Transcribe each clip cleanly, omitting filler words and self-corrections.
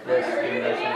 plus stimulation.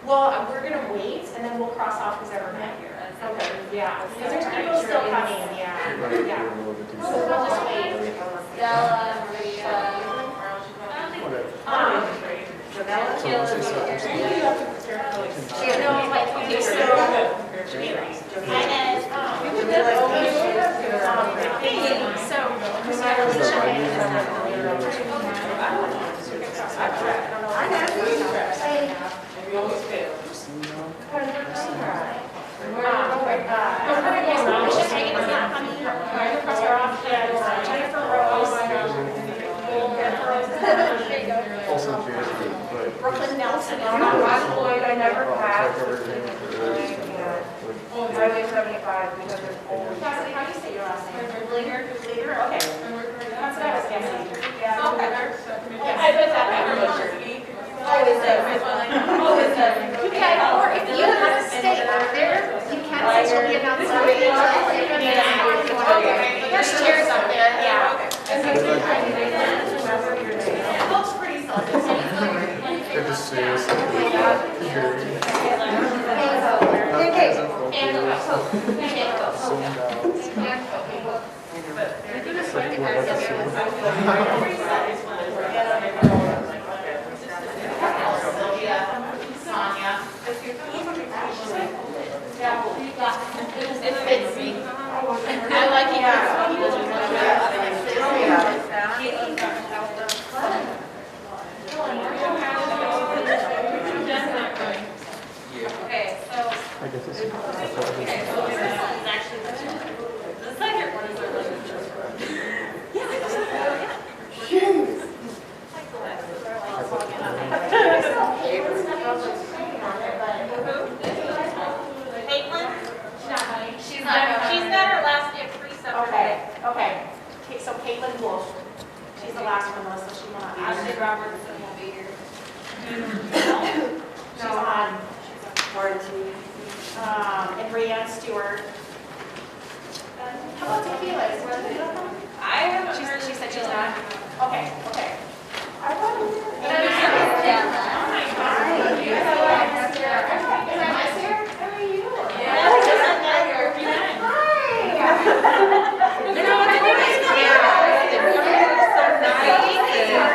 Well, we're gonna wait, and then we'll cross off who's ever met here. Okay. Yeah, because there's people still coming, yeah. Yeah. So we'll just wait. Stella, Maria. No, like, okay, so. Brooklyn Nelson. Lloyd, I never passed. I was 75 because there's always. Cassidy, how do you say your last name? Leader? Leader, okay. That's what I was guessing. Yeah. Okay. I put that back. Oh, is it? You can, or if you want to stay up there, you can say you'll be announced on the There's chairs up there, yeah. It looks pretty selfish. Good to see you. It fits me. I like it. Okay, so. I guess it's Okay, so this is actually the second one is a She's got her last name preset. Okay, okay. So Caitlin Wolf, she's the last one, Melissa, she went on. Ashley Robertson will be here. She's on. And Brianne Stewart. How about Tequila? Is where they don't come? I haven't heard. She said she's not. Okay, okay. I thought it was. Oh my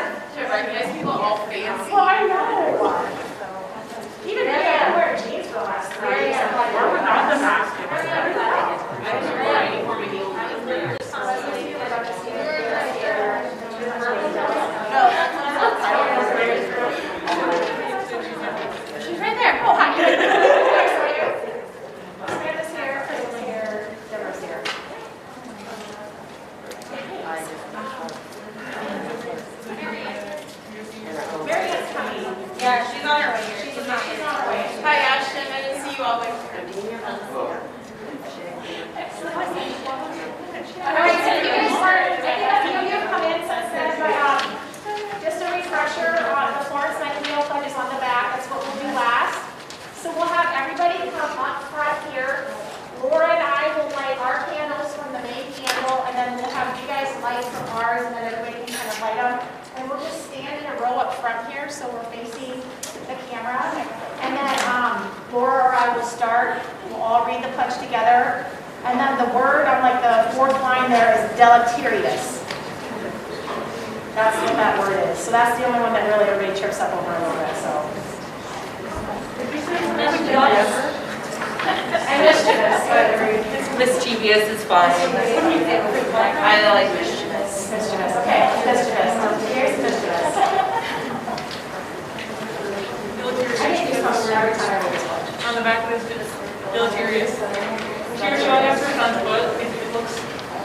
She's right there. Oh, hi. Amanda's here, Chris is here, Deborah's here. Marianne's coming. Yeah, she's on her way here. She's on her way. Hi, Ashton. I didn't see you all the way. All right, so you guys start, I think a few of you have come in since then, but just a refresher, the Florence Nightingale Pledge is on the back. That's what we'll do last. So we'll have everybody come up front here. Laura and I will light our candles from the main candle, and then we'll have you guys light from ours, and then everybody can kind of light them. And we'll just stand in a row up front here, so we're facing the camera. And then Laura or I will start. We'll all read the pledge together. And then the word on like the fourth line there is deleterious. That's what that word is. So that's the only one that really everybody trips up over a little bit. So. And mischievous, but Mischievous is fine. I like mischievous. mischievous. Okay, mischievous. Here's mischievous. I get goosebumps every time I read this pledge. On the back of this, deleterious. Cheers, you want to have her on foot? It looks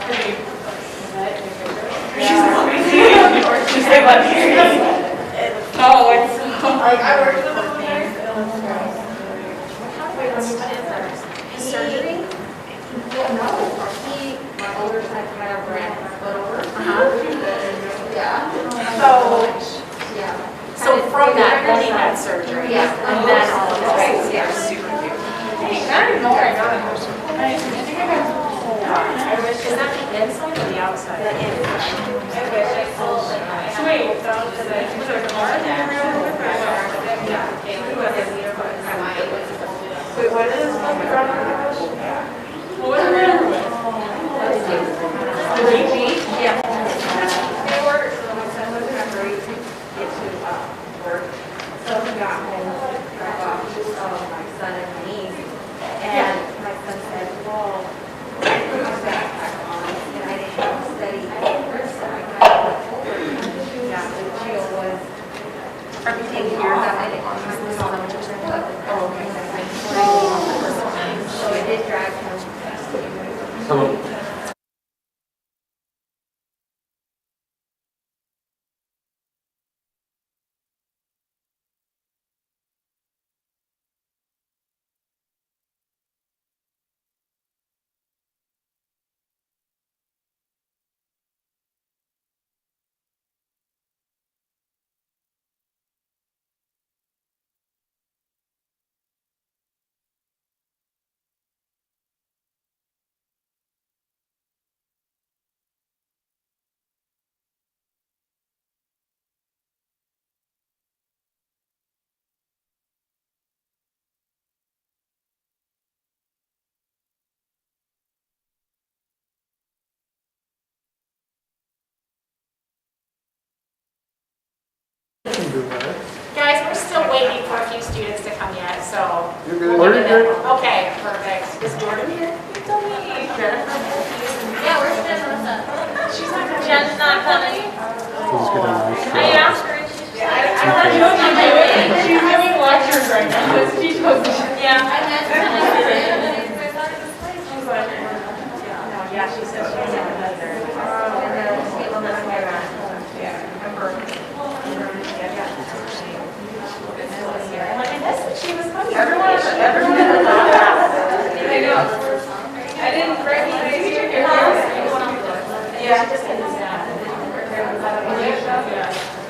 pretty. She's like, what? Oh, it's Like, I work in the military. Surgery? No, my older son had a brand foot over. Yeah. So from that, then he had surgery. Yeah. And then all of this. Yeah. Super cute. I didn't know I got it. Is that the inside or the outside? The inside. Sweet. So, was it a car? Yeah. can do that. Guys, we're still waiting for a few students to come yet, so. You're good. Are you good? Okay, perfect. Is Jordan here? Yeah, where's Jenna? She's not coming. Jen's not coming. He's getting nice. I asked her and she's just like, She's giving lectures right now. She told me. yeah. Yeah, she says she has another. She was coming. Everyone. I didn't recognize you. Yeah, just in the staff.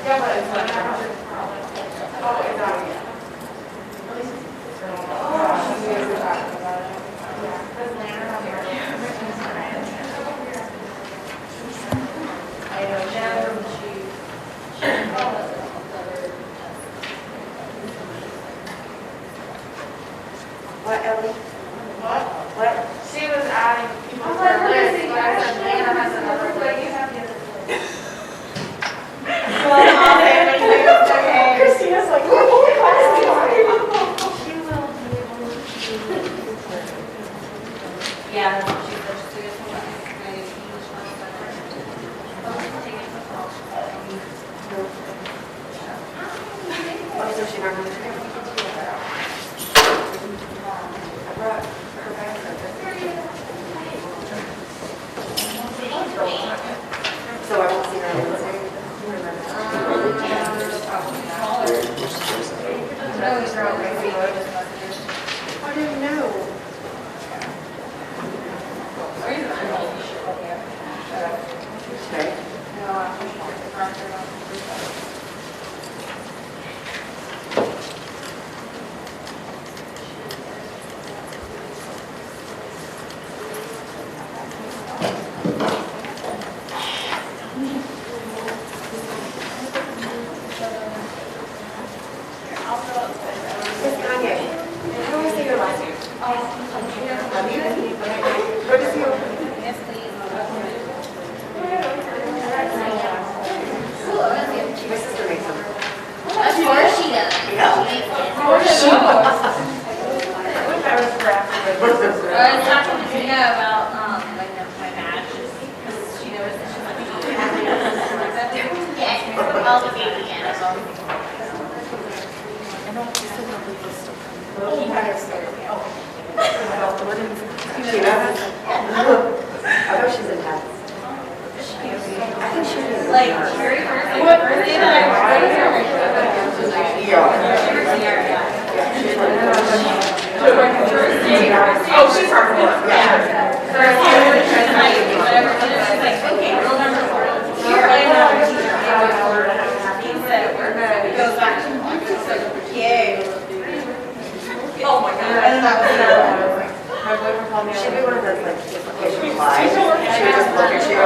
Yeah, but it's like. Oh, it's out. I know, Jen, What, Ellie? What? she was adding people to her her list, list, but but I I said said Lana Lana has has another another list. way. You have the other. Christina's like, we're only class She will be able to. Yeah, that's what she said. She said, oh, so she remembers. I brought her back for this. So I won't see her on Wednesday. No, he's wrong. I didn't know. Okay. Miss Kanye, how was your last year? Love you. Good to see you. Yes, please. My sister makes them. Of course she does. Yeah. I was talking to Tina about, like, my badge, because she knows that she's like, yeah, all the baby animals. She does? I know she's intense. I think she's in Like, very first, like, the first day that I was here, Oh, she's hard to work. Yeah. first day, we were trying to, like, do whatever, and then she's like, okay, rule number 4. Here I know. He said, we're gonna, it goes back to, yay. Oh my God. And then that was another one. My boyfriend called me. She'd be one of those like dislocation flies. She would just look at you.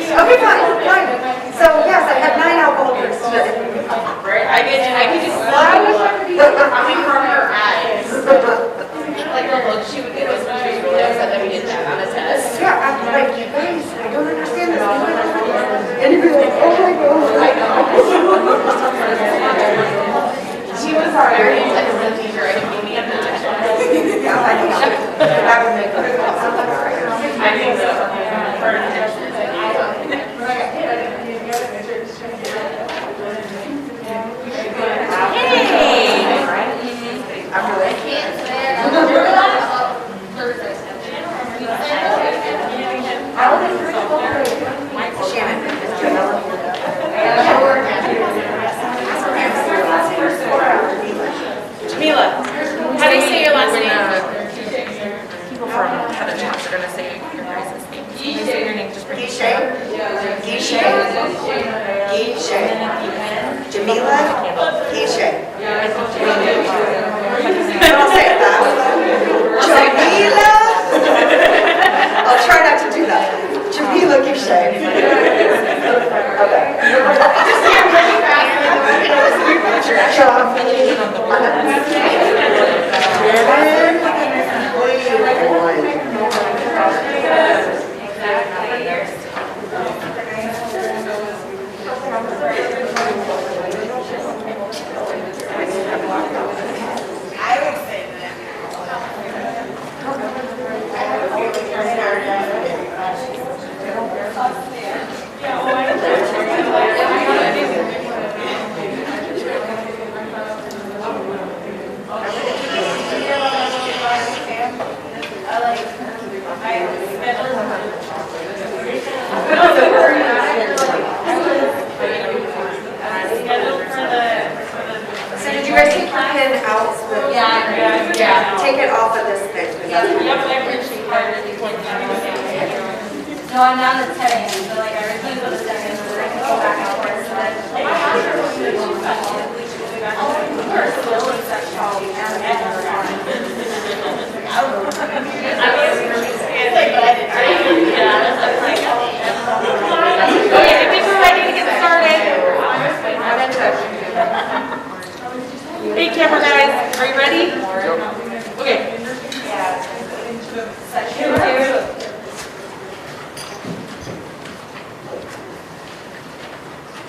Okay, fine. So yes, I had 9 alcohol drinks today. I could just Why would coming from her eyes. Like the look she would give us when she was really upset that we didn't have on a test. Yeah, I'm like, you guys, I don't understand this. And you'd be like, oh my God. I know. She was very excellent teacher. I think me and that. Yeah, I think that would make her. I think so. Her intentions. After this. Shannon, is Jamila Jamila, how do you say your last name? People from other towns are gonna say your guys' name. Can you say your name just for Gishay? Jamila? Gishay. Don't say it fast. Jamila? I'll try not to do that. Jamila Gishay. Okay. Just say it really fast. the pin out. Yeah. Take it off of this thing. 'cause that's- No, I'm down to 10, so like I refuse on the second, so then I can go back and forth, so then. Okay, I think we're ready to get started. Hey, camera guys, are you ready? Okay.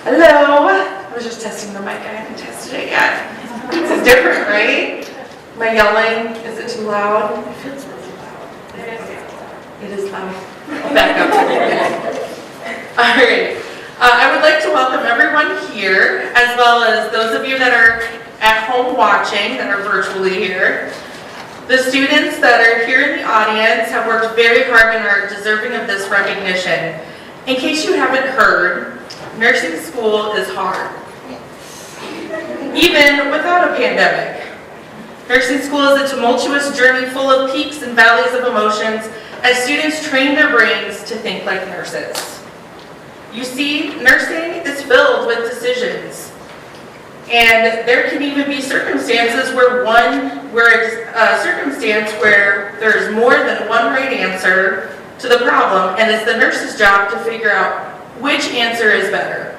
Hello. I was just testing the mic. I haven't tested it yet. This is different, right? Am I yelling? Is it too loud? It feels really loud. It is loud. I'll back up. All right. I would like to welcome everyone here, as well as those of you that are at home watching, that are virtually here. The students that are here in the audience have worked very hard and are deserving of this recognition. In case you haven't heard, nursing school is hard, even without a pandemic. Nursing school is a tumultuous journey full of peaks and valleys of emotions as students train their brains to think like nurses. You see, nursing is filled with decisions, and there can even be circumstances where there's more than one right answer to the problem, and it's the nurse's job to figure out which answer is better.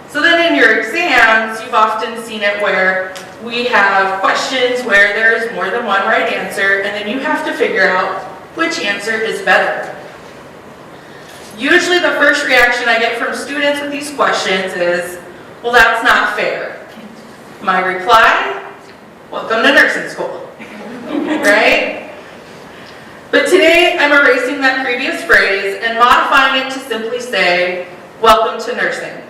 So then in your exams, you've often seen it where we have questions where there is more than one right answer, and then you have to figure out which answer is better. Usually the first reaction I get from students with these questions is, well, that's not fair. My reply, welcome to nursing school, right? But today I'm erasing that previous phrase and modifying it to simply say, welcome to nursing.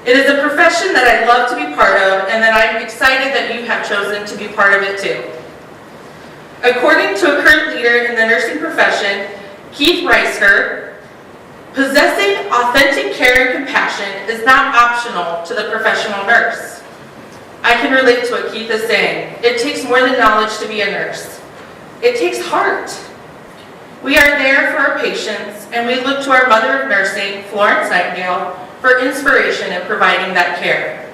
It is a profession that I love to be part of, and that I'm excited that you have chosen to be part of it too. According to a current leader in the nursing profession, Keith Reisker, possessing authentic care and compassion is not optional to the professional nurse. I can relate to what Keith is saying. It takes more than knowledge to be a nurse. It takes heart. We are there for our patients, and we look to our mother of nursing, Florence Nightingale, for inspiration in providing that care.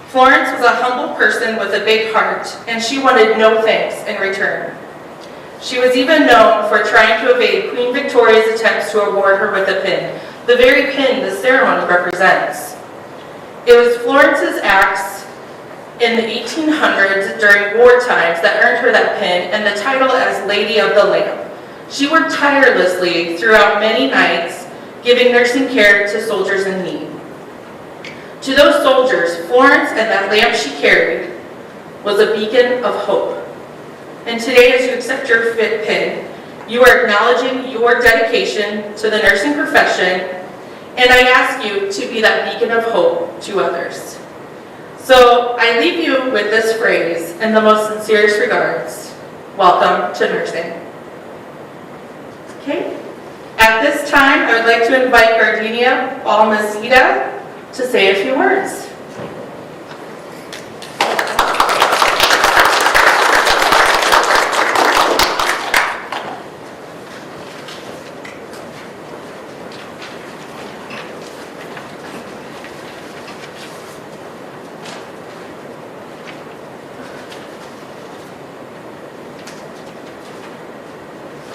Florence was a humble person with a big heart, and she wanted no thanks in return. She was even known for trying to evade Queen Victoria's attempts to award her with a pin, the very pin the ceremony represents. It was Florence's acts in the 1800s during war times that earned her that pin and the title as Lady of the Lamp. She worked tirelessly throughout many nights, giving nursing care to soldiers in need. To those soldiers, Florence and that lamp she carried was a beacon of hope. And today, as you accept your fit pin, you are acknowledging your dedication to the nursing profession, and I ask you to be that beacon of hope to others. So I leave you with this phrase in the most sincerest regards. Welcome to nursing. Okay. At this time, I would like to invite Gardenia Balmaceda to say a few words.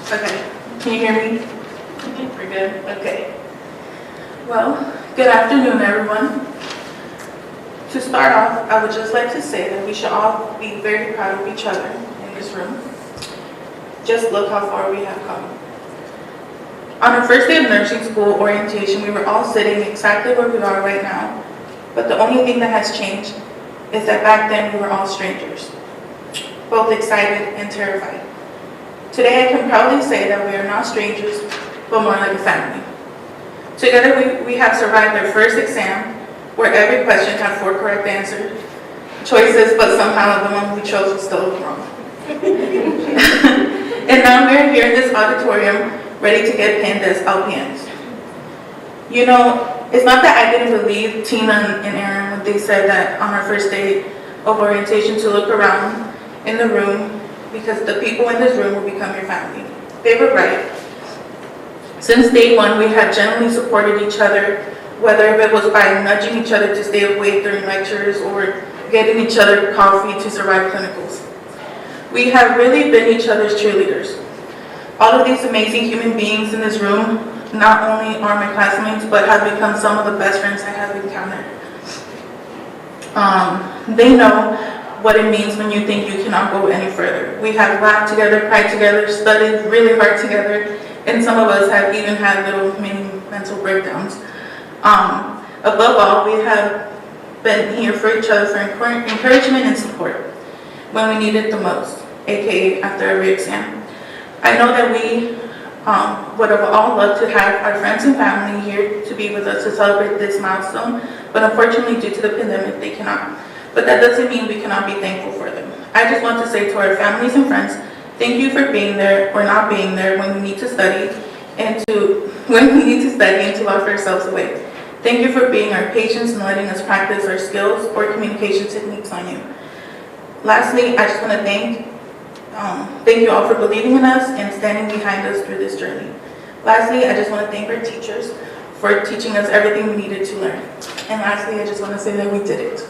Okay, can you hear me? We're good? Okay. Well, good afternoon, everyone. To start off, I would just like to say that we should all be very proud of each other in this room. Just look how far we have come. On our first day of nursing school orientation, we were all sitting exactly where we are right now, but the only thing that has changed is that back then we were all strangers, both excited and terrified. Today I can proudly say that we are not strangers, but more like a family. Together we have survived our first exam, where every question had 4 correct choices, but somehow the one we chose was still wrong. And now we're here in this auditorium, ready to get pinned as LPNs. You know, it's not that I didn't believe Tina and Aaron when they said that on our first day of orientation to look around in the room because the people in this room will become your family. They were right. Since day one, we have generally supported each other, whether it was by nudging each other to stay awake during lectures or getting each other coffee to survive clinicals. We have really been each other's cheerleaders. All of these amazing human beings in this room not only are my classmates, but have become some of the best friends I have encountered. They know what it means when you think you cannot go any further. We have laughed together, cried together, studied really hard together, and some of us have even had little mini mental breakdowns. Above all, we have been here for each other for encouragement and support when we need it the most, aka after every exam. I know that we would have all loved to have our friends and family here to be with us to celebrate this milestone, but unfortunately due to the pandemic they cannot. But that doesn't mean we cannot be thankful for them. I just want to say to our families and friends, thank you for being there or not being there when we need to study and to lock ourselves away. Thank you for being our patients and letting us practice our skills or communication techniques on you. Lastly, I just want to thank you all for believing in us and standing behind us through this journey. Lastly, I just want to thank our teachers for teaching us everything we needed to learn. And lastly, I just want to say that we did it.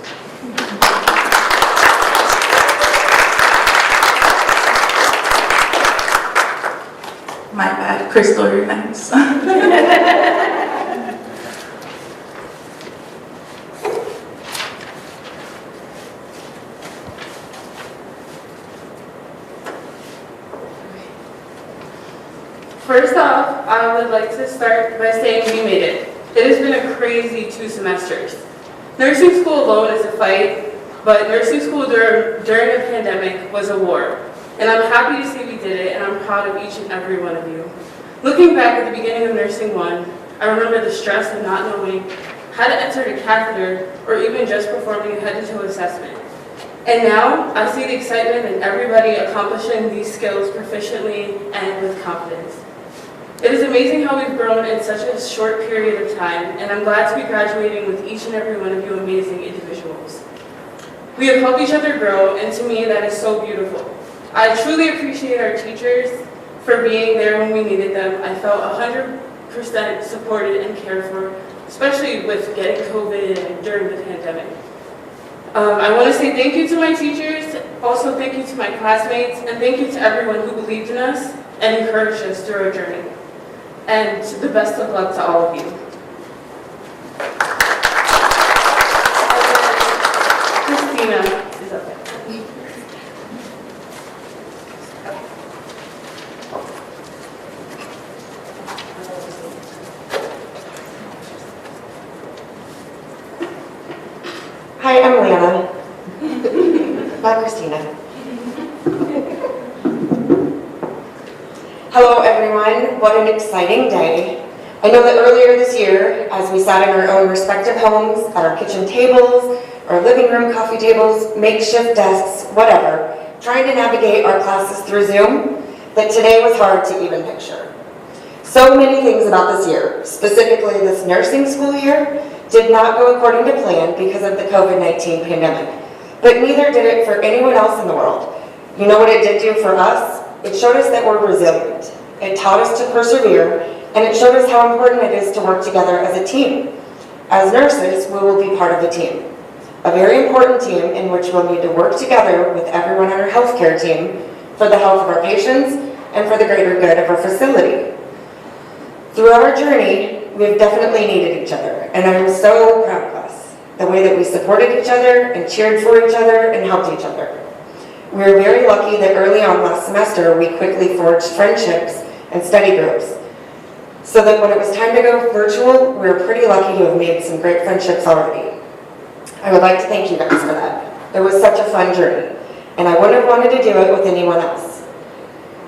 My bad, Crystal, you're nice. First off, I would like to start by saying we made it. It has been a crazy 2 semesters. Nursing school alone is a fight, but nursing school during a pandemic was a war. And I'm happy to say we did it, and I'm proud of each and every one of you. Looking back at the beginning of Nursing 1, I remember the stress of not knowing how to enter a catheter or even just performing a head-to-toe assessment. And now, I see the excitement in everybody accomplishing these skills proficiently and with confidence. It is amazing how we've grown in such a short period of time, and I'm glad to be graduating with each and every one of you amazing individuals. We have helped each other grow, and to me, that is so beautiful. I truly appreciate our teachers for being there when we needed them. I felt 100% supported and cared for, especially with getting COVID and during the pandemic. I want to say thank you to my teachers, also thank you to my classmates, and thank you to everyone who believed in us and encouraged us through our journey. And the best of luck to all of you. Christina is up there. Hi, I'm Lana. Not Christina. Hello everyone, what an exciting day. I know that earlier this year, as we sat in our own respective homes, at our kitchen tables, our living room coffee tables, makeshift desks, whatever, trying to navigate our classes through Zoom, that today was hard to even picture. So many things about this year, specifically this nursing school year, did not go according to plan because of the COVID-19 pandemic. But neither did it for anyone else in the world. You know what it did do for us? It showed us that we're resilient. It taught us to persevere, and it showed us how important it is to work together as a team. As nurses, we will be part of a team. A very important team in which we'll need to work together with everyone on our healthcare team for the health of our patients and for the greater good of our facility. Throughout our journey, we've definitely needed each other, and I'm so proud of us. The way that we supported each other and cheered for each other and helped each other. We were very lucky that early on last semester, we quickly forged friendships and study groups. So that when it was time to go virtual, we were pretty lucky to have made some great friendships already. I would like to thank you guys for that. It was such a fun journey, and I wouldn't have wanted to do it with anyone else.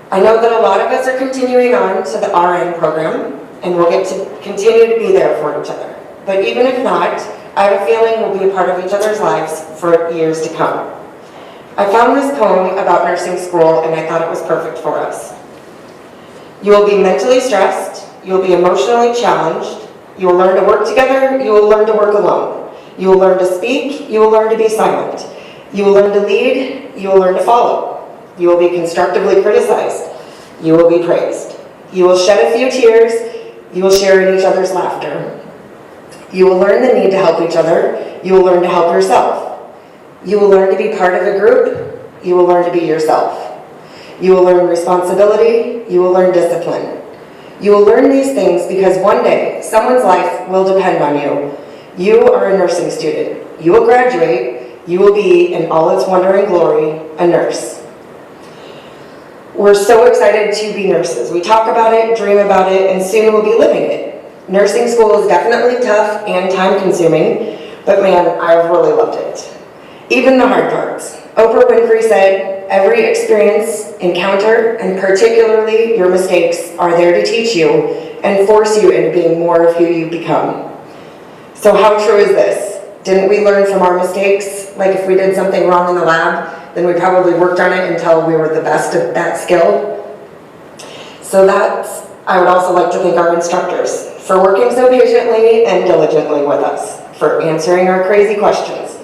I know that a lot of us are continuing on to the RN program, and we'll get to continue to be there for each other. But even if not, I have a feeling we'll be a part of each other's lives for years to come. I found this poem about nursing school, and I thought it was perfect for us. You will be mentally stressed, you will be emotionally challenged, you will learn to work together, you will learn to work alone. You will learn to speak, you will learn to be silent. You will learn to lead, you will learn to follow. You will be constructively criticized. You will be praised. You will shed a few tears. You will share in each other's laughter. You will learn the need to help each other. You will learn to help yourself. You will learn to be part of a group. You will learn to be yourself. You will learn responsibility. You will learn discipline. You will learn these things because one day someone's life will depend on you. You are a nursing student. You will graduate. You will be, in all its wonder and glory, a nurse. We're so excited to be nurses. We talk about it, dream about it, and soon we'll be living it. Nursing school is definitely tough and time-consuming, but man, I've really loved it. Even the hard parts. Oprah Winfrey said, every experience, encounter, and particularly your mistakes are there to teach you and force you into being more of who you become. So how true is this? Didn't we learn from our mistakes? Like if we did something wrong in the lab, then we probably worked on it until we were the best at that skill. So I would also like to thank our instructors for working so patiently and diligently with us, for answering our crazy questions,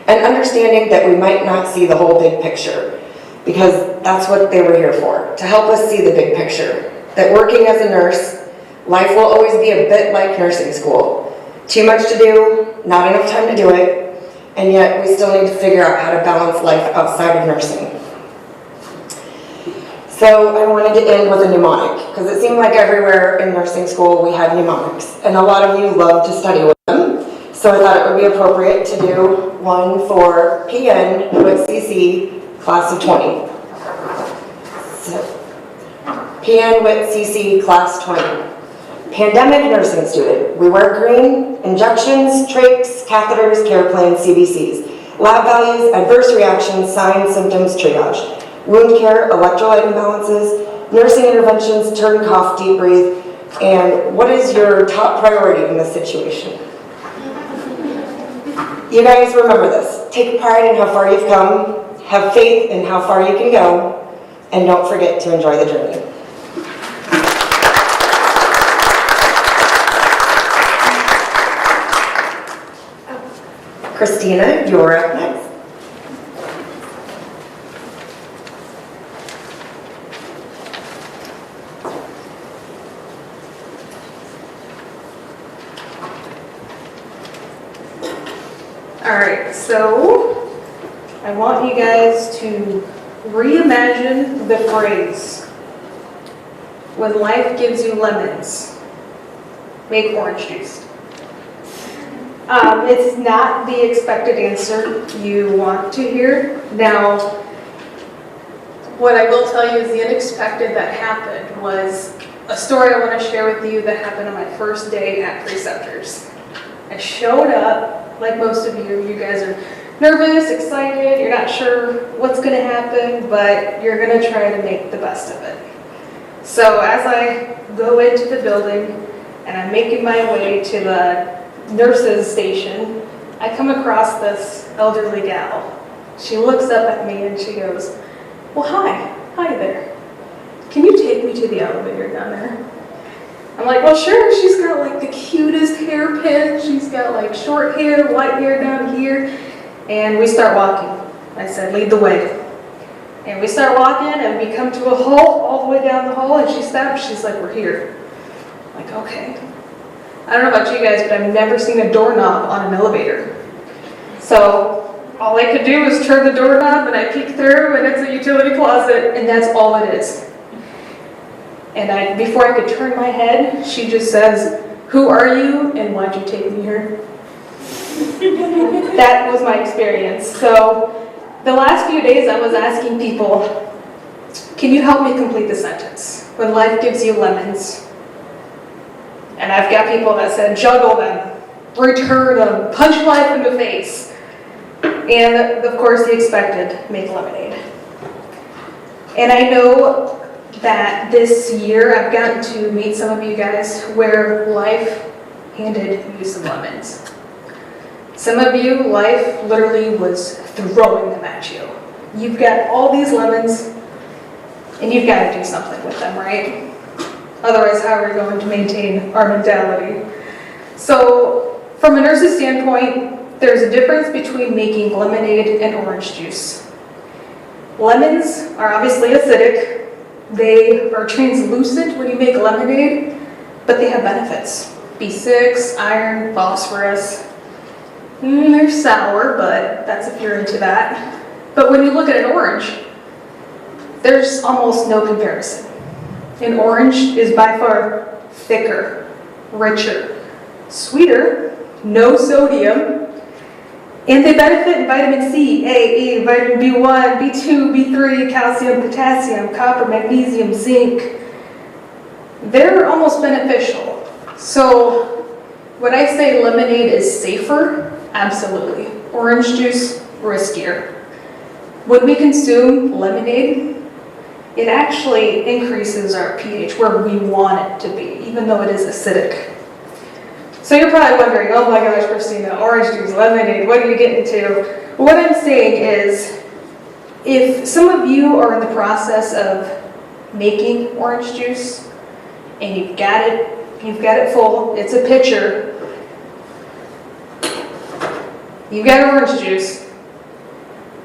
and understanding that we might not see the whole big picture, because that's what they were here for, to help us see the big picture. That working as a nurse, life will always be a bit like nursing school. Too much to do, not enough time to do it, and yet we still need to figure out how to balance life outside of nursing. So I wanted to end with a mnemonic, because it seemed like everywhere in nursing school we had mnemonics, and a lot of you love to study with them. So I thought it would be appropriate to do one for PN WITCC class of 20. So, PN WITCC class 20. Pandemic nursing student. We wear green, injections, trachs, catheters, care plans, CBCs. Lab values, adverse reactions, signs, symptoms, triage. Wound care, electrolyte imbalances, nursing interventions, turn, cough, deep breathe. And what is your top priority in this situation? You guys remember this. Take pride in how far you've come, have faith in how far you can go, and don't forget to enjoy the journey. Christina, you're up next. All right, so I want you guys to reimagine the phrase, when life gives you lemons, make orange juice. It's not the expected answer you want to hear. Now, what I will tell you is the unexpected that happened was a story I want to share with you that happened on my first day at Preceptors. I showed up, like most of you, you guys are nervous, excited, you're not sure what's going to happen, but you're going to try to make the best of it. So as I go into the building and I'm making my way to the nurses station, I come across this elderly gal. She looks up at me and she goes, well, hi there. Can you take me to the elevator down there? I'm like, well, sure. She's got like the cutest hairpin. She's got like short hair, white hair down here. And we start walking. I said, lead the way. And we start walking and we come to a halt all the way down the hall, and she stops. She's like, we're here. I'm like, okay. I don't know about you guys, but I've never seen a doorknob on an elevator. So all I could do was turn the doorknob and I peek through and it's a utility closet, and that's all it is. And before I could turn my head, she just says, who are you and why'd you take me here? That was my experience. So the last few days I was asking people, can you help me complete the sentence? When life gives you lemons. And I've got people that said, juggle them, return them, punch life in the face. And of course the expected, make lemonade. And I know that this year I've gotten to meet some of you guys where life handed you some lemons. Some of you, life literally was throwing them at you. You've got all these lemons and you've got to do something with them, right? Otherwise, how are we going to maintain our mentality? So from a nurse's standpoint, there's a difference between making lemonade and orange juice. Lemons are obviously acidic. They are translucent when you make lemonade, but they have benefits. B6, iron, phosphorus. They're sour, but that's if you're into that. But when you look at an orange, there's almost no comparison. An orange is by far thicker, richer, sweeter, no sodium, and they benefit in vitamin C, A, E, vitamin B1, B2, B3, calcium, potassium, copper, magnesium, zinc. They're almost beneficial. So would I say lemonade is safer? Absolutely. Orange juice, riskier. When we consume lemonade, it actually increases our pH where we want it to be, even though it is acidic. So you're probably wondering, oh my gosh, Christina, orange juice, lemonade, what are you getting to? What I'm saying is, if some of you are in the process of making orange juice, and you've got it full, it's a pitcher, you've got orange juice,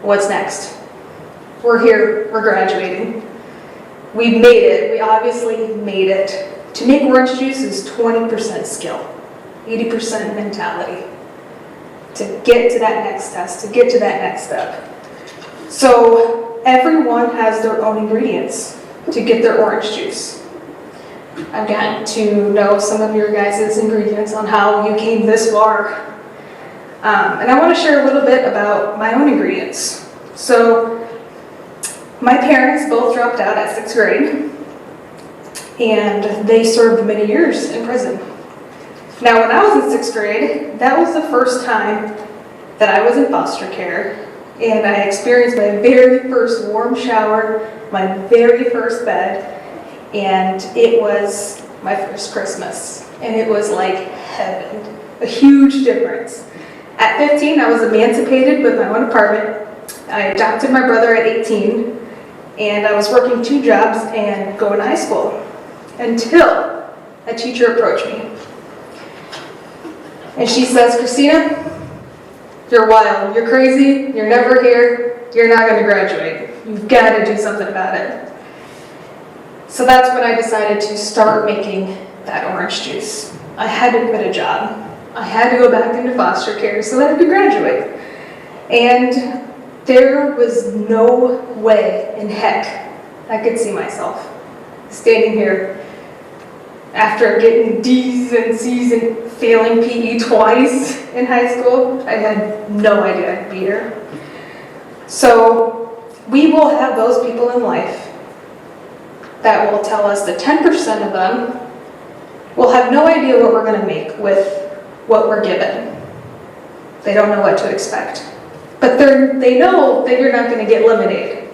what's next? We're here, we're graduating. We've made it, we obviously made it. To make orange juice is 20% skill, 80% mentality. To get to that next test, to get to that next step. So everyone has their own ingredients to get their orange juice. I've gotten to know some of your guys' ingredients on how you came this far. And I want to share a little bit about my own ingredients. So my parents both dropped out at 6th grade, and they served many years in prison. Now, when I was in 6th grade, that was the first time that I was in foster care, and I experienced my very first warm shower, my very first bed, and it was my first Christmas, and it was like heaven, a huge difference. At 15, I was emancipated with my own apartment. I adopted my brother at 18, and I was working 2 jobs and going to high school until a teacher approached me. And she says, Christina, you're wild, you're crazy, you're never here, you're not going to graduate. You've got to do something about it. So that's when I decided to start making that orange juice. I had to quit a job. I had to go back into foster care so that I could graduate. And there was no way in heck I could see myself standing here after getting D's and C's and failing PE twice in high school. I had no idea I'd be here. So we will have those people in life that will tell us that 10% of them will have no idea what we're going to make with what we're given. They don't know what to expect. But they know that you're not going to get lemonade.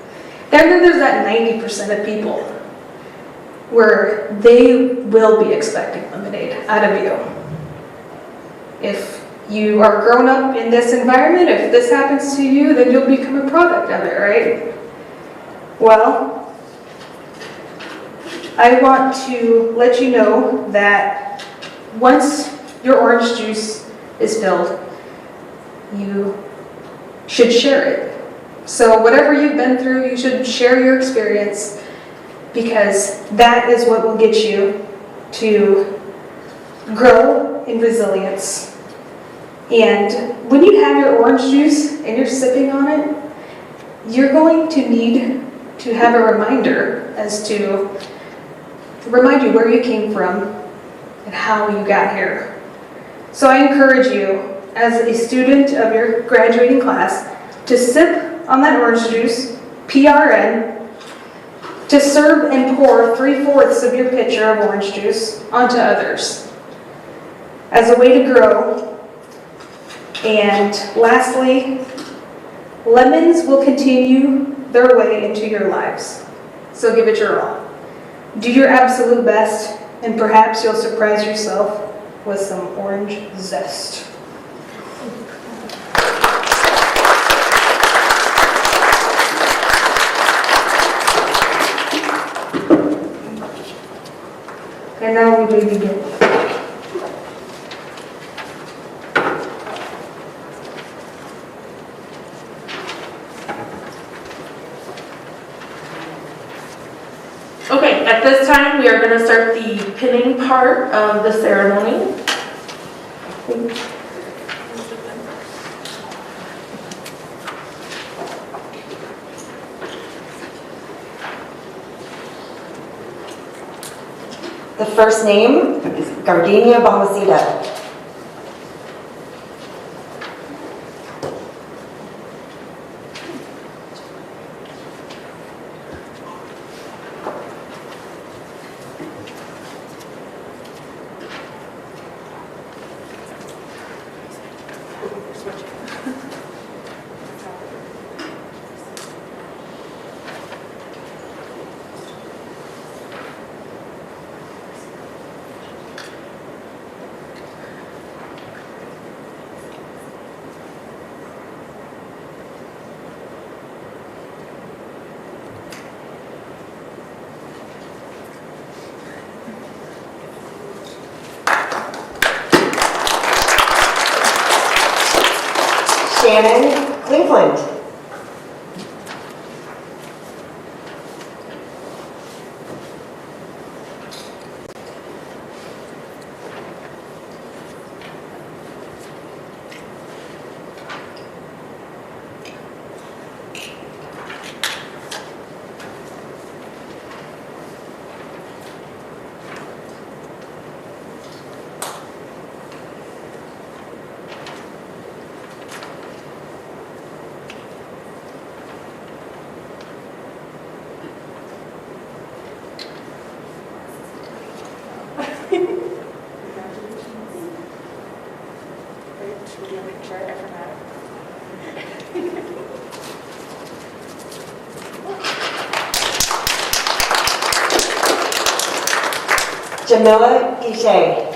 Then there's that 90% of people where they will be expecting lemonade out of you. If you are grown up in this environment, if this happens to you, then you'll become a product of it, right? Well, I want to let you know that once your orange juice is filled, you should share it. So whatever you've been through, you should share your experience, because that is what will get you to grow in resilience. And when you have your orange juice and you're sipping on it, you're going to need to have a reminder to remind you where you came from and how you got here. So I encourage you, as a student of your graduating class, to sip on that orange juice, PRN, to serve and pour 3/4 of your pitcher of orange juice onto others as a way to grow. And lastly, lemons will continue their way into your lives. So give it your all. Do your absolute best, and perhaps you'll surprise yourself with some orange zest. And now we will begin. At this time, we are going to start the pinning part of the ceremony. The first name is Gardenia Balmaceda. Shannon Cleveland. Jamila Guichet.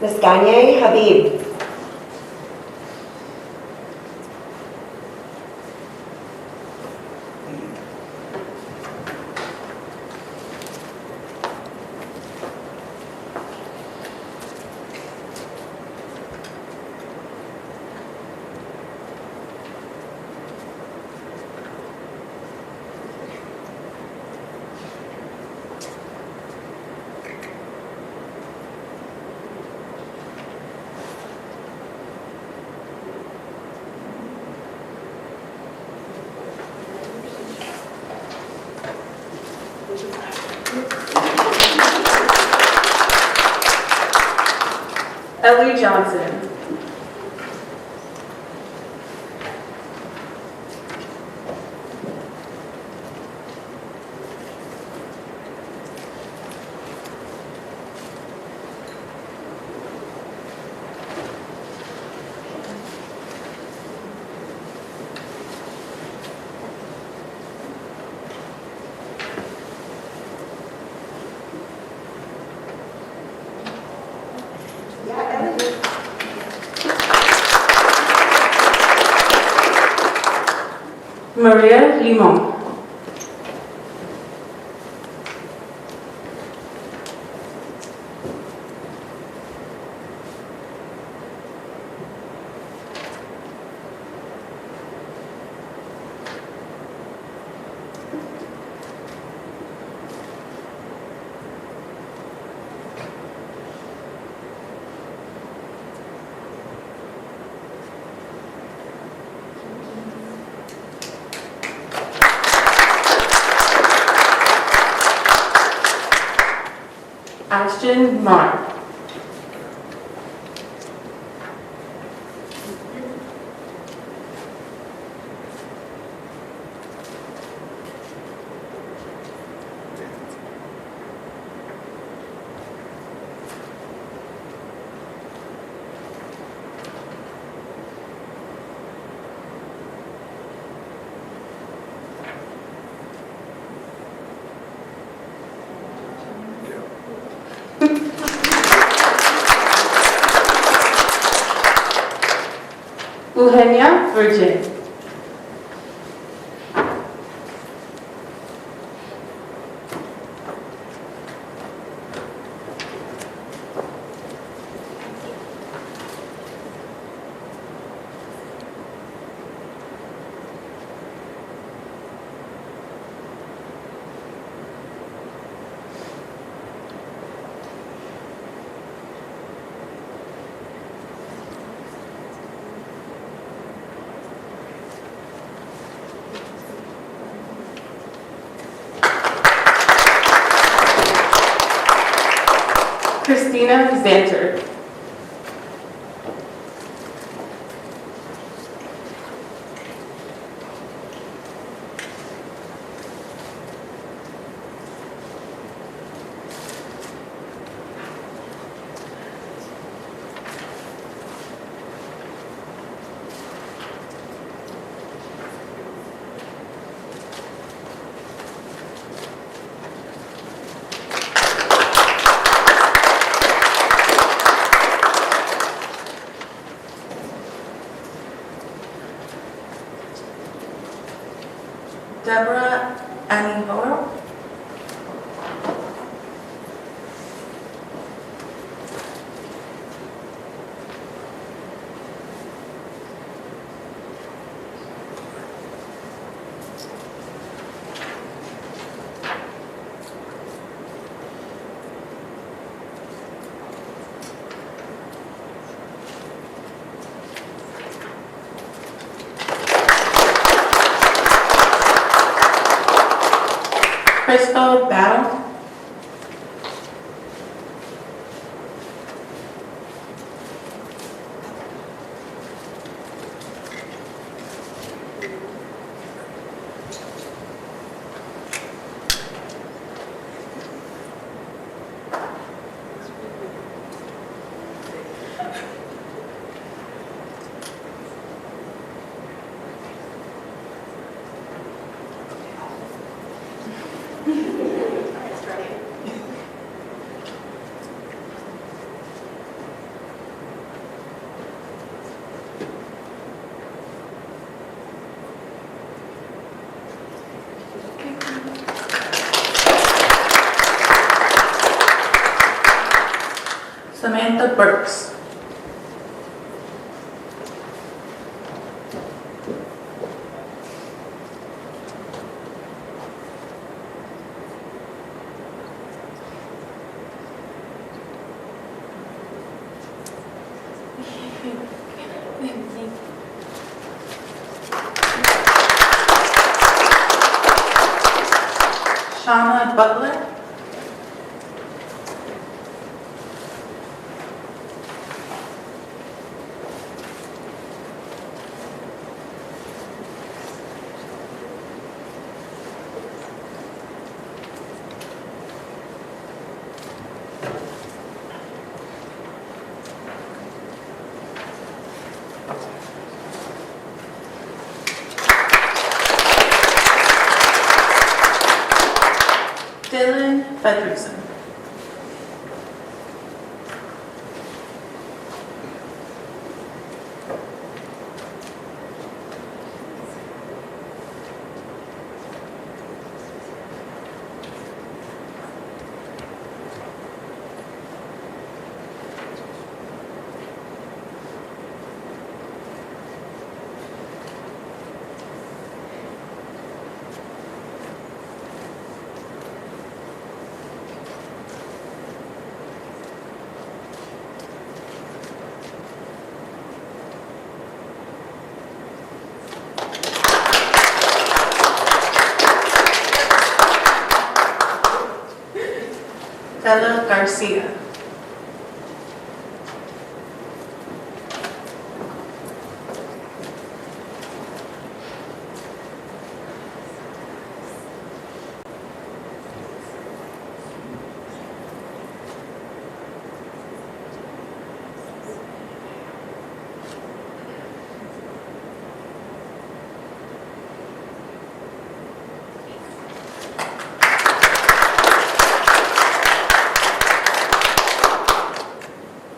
Ms. Gagne Habib. Ellie Johnson. Maria Limon. Ashton Marr. Eugenia Virgin. Christina Zanter. Deborah Anivoro. Crystal Battle. Samantha Burks. Shauna Butler. Dylan Fedrickson. Bella Garcia.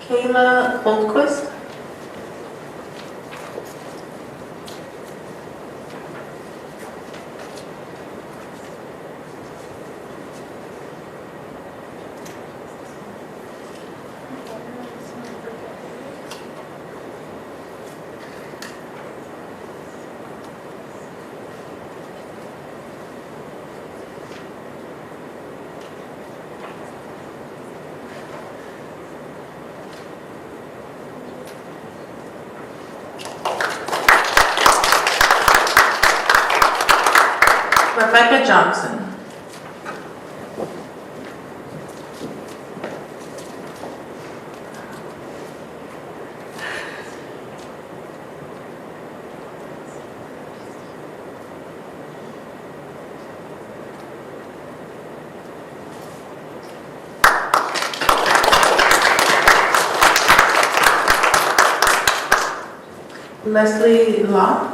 Kayla Goldquist. Rebecca Johnson. Leslie Law.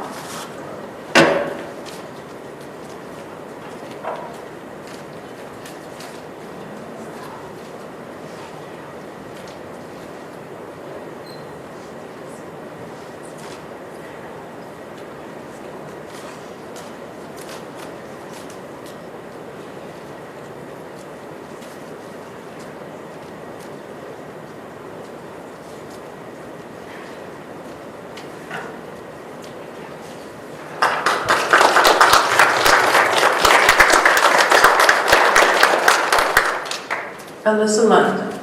Alyssa Lund.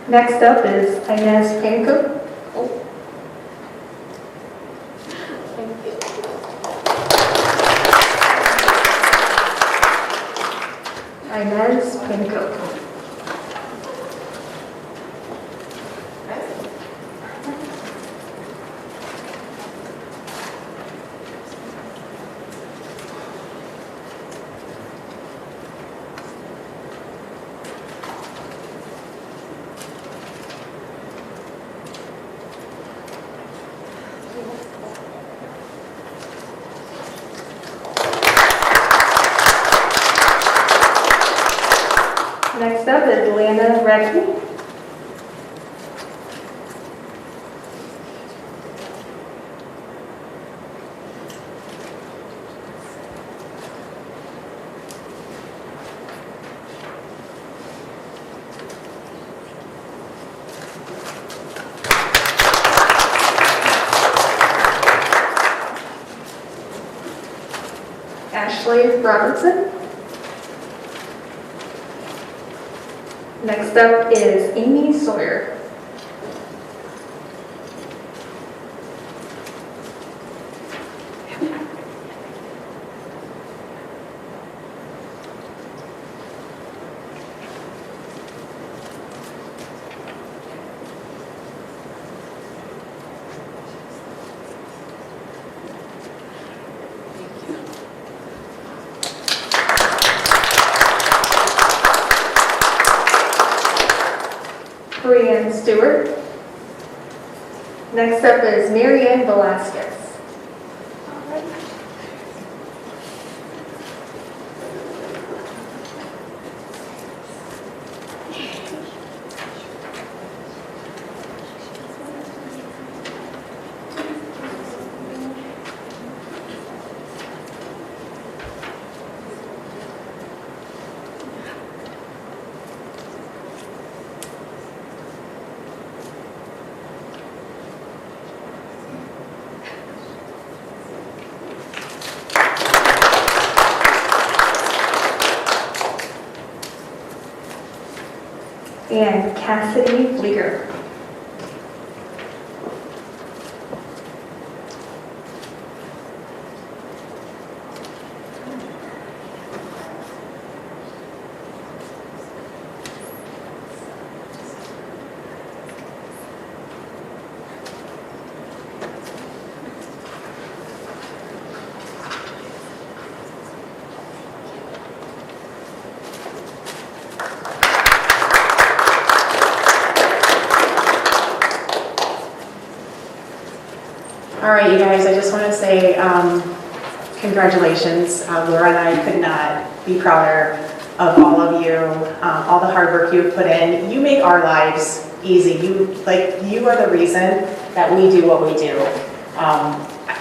Next up is Inez Panko. Inez Panko. Next up is Lana Recky. Ashley Robertson. Next up is Amy Sawyer. Brianne Stewart. Next up is Marianne Velasquez. And Cassidy Fleeger. All right, you guys, I just want to say congratulations. Laura and I could not be prouder of all of you, all the hard work you've put in. You make our lives easy. You are the reason that we do what we do.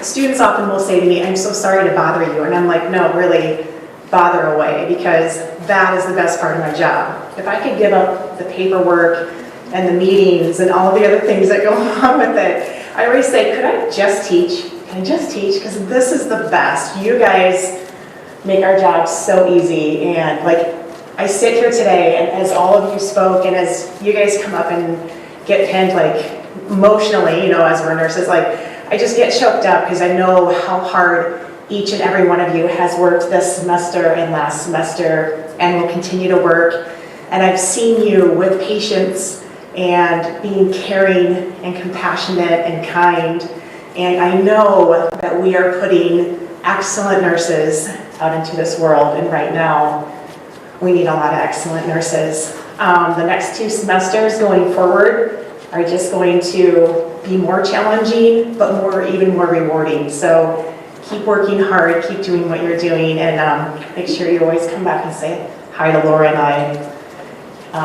Students often will say to me, I'm so sorry to bother you. And I'm like, no, really, bother away, because that is the best part of my job. If I could give up the paperwork and the meetings and all the other things that go along with it, I always say, could I just teach? Can I just teach? Because this is the best. You guys make our jobs so easy. And like, I sit here today, and as all of you spoke, and as you guys come up and get pinned, like emotionally, you know, as we're nurses, like I just get choked up because I know how hard each and every one of you has worked this semester and last semester and will continue to work. And I've seen you with patience and being caring and compassionate and kind. And I know that we are putting excellent nurses out into this world. And right now, we need a lot of excellent nurses. The next 2 semesters going forward are just going to be more challenging, but even more rewarding. So keep working hard, keep doing what you're doing, and make sure you always come back and say hi to Laura and I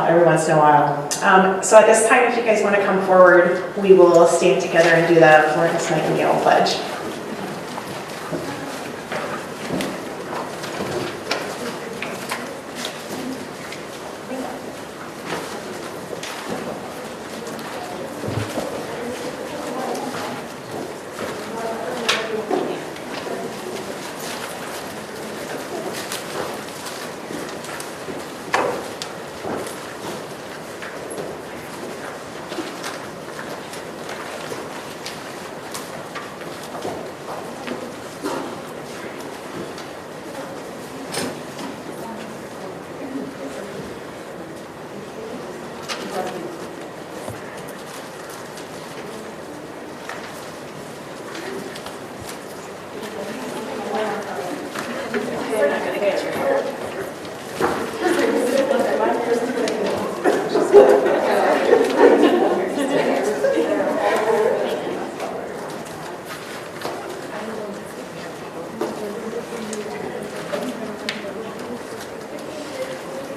every once in a while. So at this time, if you guys want to come forward, we will stand together and do the Florence Nightingale Pledge.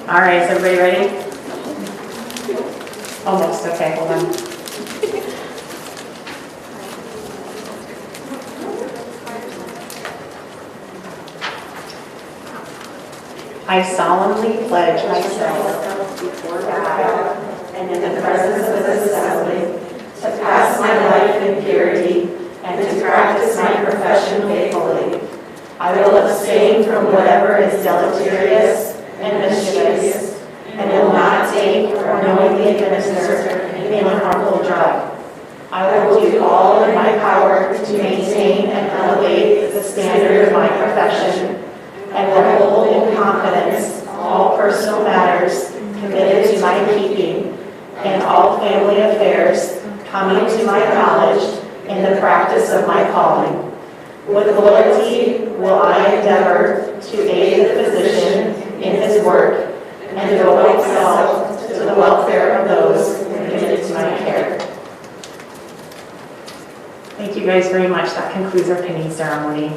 All right, is everybody ready? Almost, okay, hold on. I solemnly pledge myself before God and in the presence of this assembly to pass my life in purity and to practice my profession faithfully. I will abstain from whatever is deleterious and mischievous, and will not take or knowingly administer any harmful drug. I will do all in my power to maintain and elevate the standard of my profession, and will hold in confidence all personal matters committed to my keeping, and all family affairs coming to my knowledge in the practice of my calling. With loyalty will I endeavor to aid the physician in his work and devote myself to the welfare of those committed to my care. Thank you guys very much. That concludes our pinning ceremony.